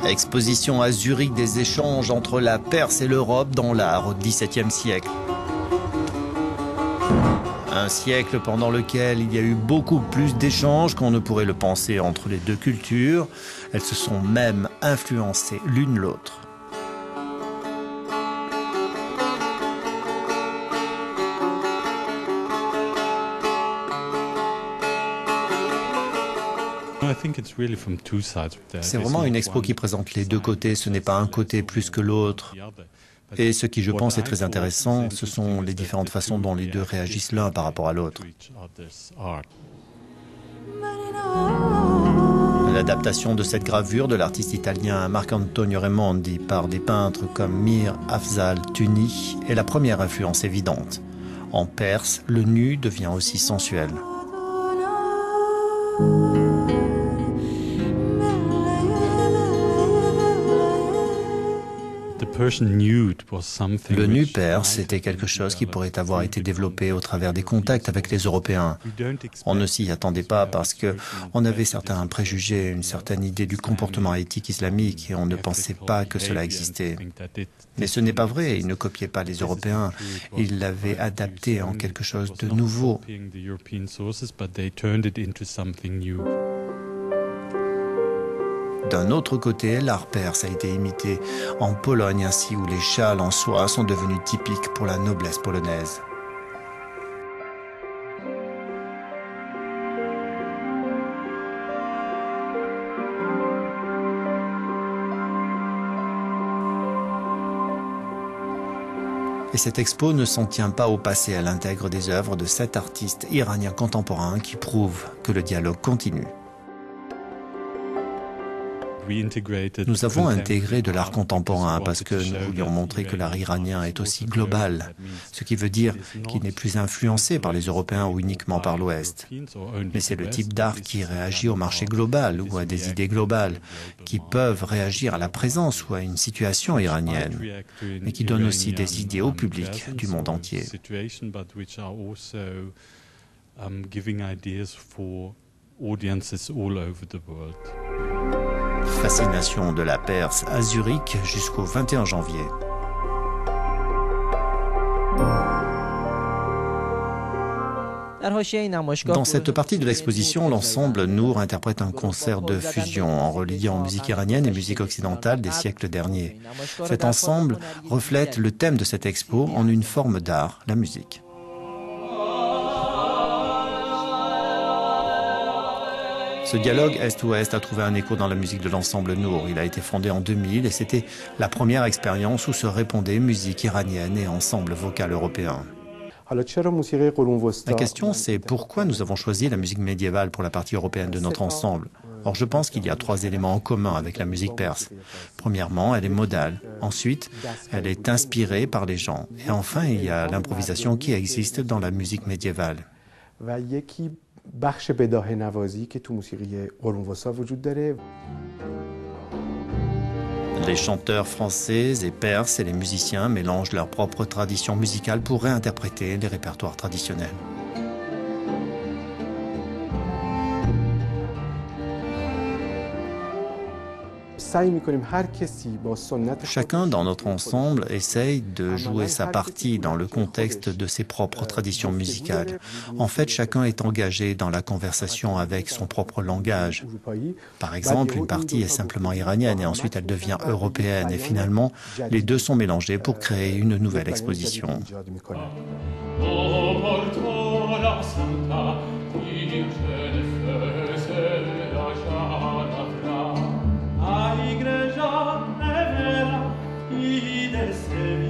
Exposition à Zurich des échanges entre la Perse et l'Europe dans l'art au XVIIe siècle. Un siècle pendant lequel il y a eu beaucoup plus d'échanges qu'on ne pourrait le penser entre les deux cultures. Elles se sont même influencées l'une l'autre. C'est vraiment une expo qui présente les deux côtés, ce n'est pas un côté plus que l'autre. Et ce qui, je pense, est très intéressant, ce sont les différentes façons dont les deux réagissent l'un par rapport à l'autre. L'adaptation de cette gravure de l'artiste italien Marcantonio Raimondi par des peintres comme Mir Afzal Tuni est la première influence évidente. En Perse, le nu devient aussi sensuel. Le nu perse était quelque chose qui pourrait avoir été développé au travers des contacts avec les Européens. On ne s'y attendait pas parce qu'on avait certains préjugés, une certaine idée du comportement éthique islamique et on ne pensait pas que cela existait. Mais ce n'est pas vrai, ils ne copiaient pas les Européens, ils l'avaient adapté en quelque chose de nouveau. D'un autre côté, l'art perse a été imité en Pologne ainsi où les châles en soie sont devenus typiques pour la noblesse polonaise. Et cette expo ne s'en tient pas au passé, elle intègre des œuvres de 7 artistes iraniens contemporains qui prouvent que le dialogue continue. Nous avons intégré de l'art contemporain parce que nous voulions montrer que l'art iranien est aussi global, ce qui veut dire qu'il n'est plus influencé par les Européens ou uniquement par l'Ouest. Mais c'est le type d'art qui réagit au marché global ou à des idées globales, qui peuvent réagir à la présence ou à une situation iranienne, mais qui donne aussi des idées au public du monde entier. Fascination de la Perse à Zurich jusqu'au 21 janvier. Dans cette partie de l'exposition, l'ensemble Nour interprète un concert de fusion en reliant musique iranienne et musique occidentale des siècles derniers. Cet ensemble reflète le thème de cette expo en une forme d'art, la musique. Ce dialogue Est-Ouest a trouvé un écho dans la musique de l'ensemble Nour. Il a été fondé en 2000 et c'était la première expérience où se répondaient musique iranienne et ensemble vocal européen. La question, c'est pourquoi nous avons choisi la musique médiévale pour la partie européenne de notre ensemble. Or, je pense qu'il y a 3 éléments en commun avec la musique perse. Premièrement, elle est modale. Ensuite, elle est inspirée par les gens. Et enfin, il y a l'improvisation qui existe dans la musique médiévale. Les chanteurs français et perses et les musiciens mélangent leurs propres traditions musicales pour réinterpréter les répertoires traditionnels. Chacun dans notre ensemble essaye de jouer sa partie dans le contexte de ses propres traditions musicales. En fait, chacun est engagé dans la conversation avec son propre langage. Par exemple, une partie est simplement iranienne et ensuite elle devient européenne. Et finalement, les deux sont mélangés pour créer une nouvelle exposition. A igreja é vera e desce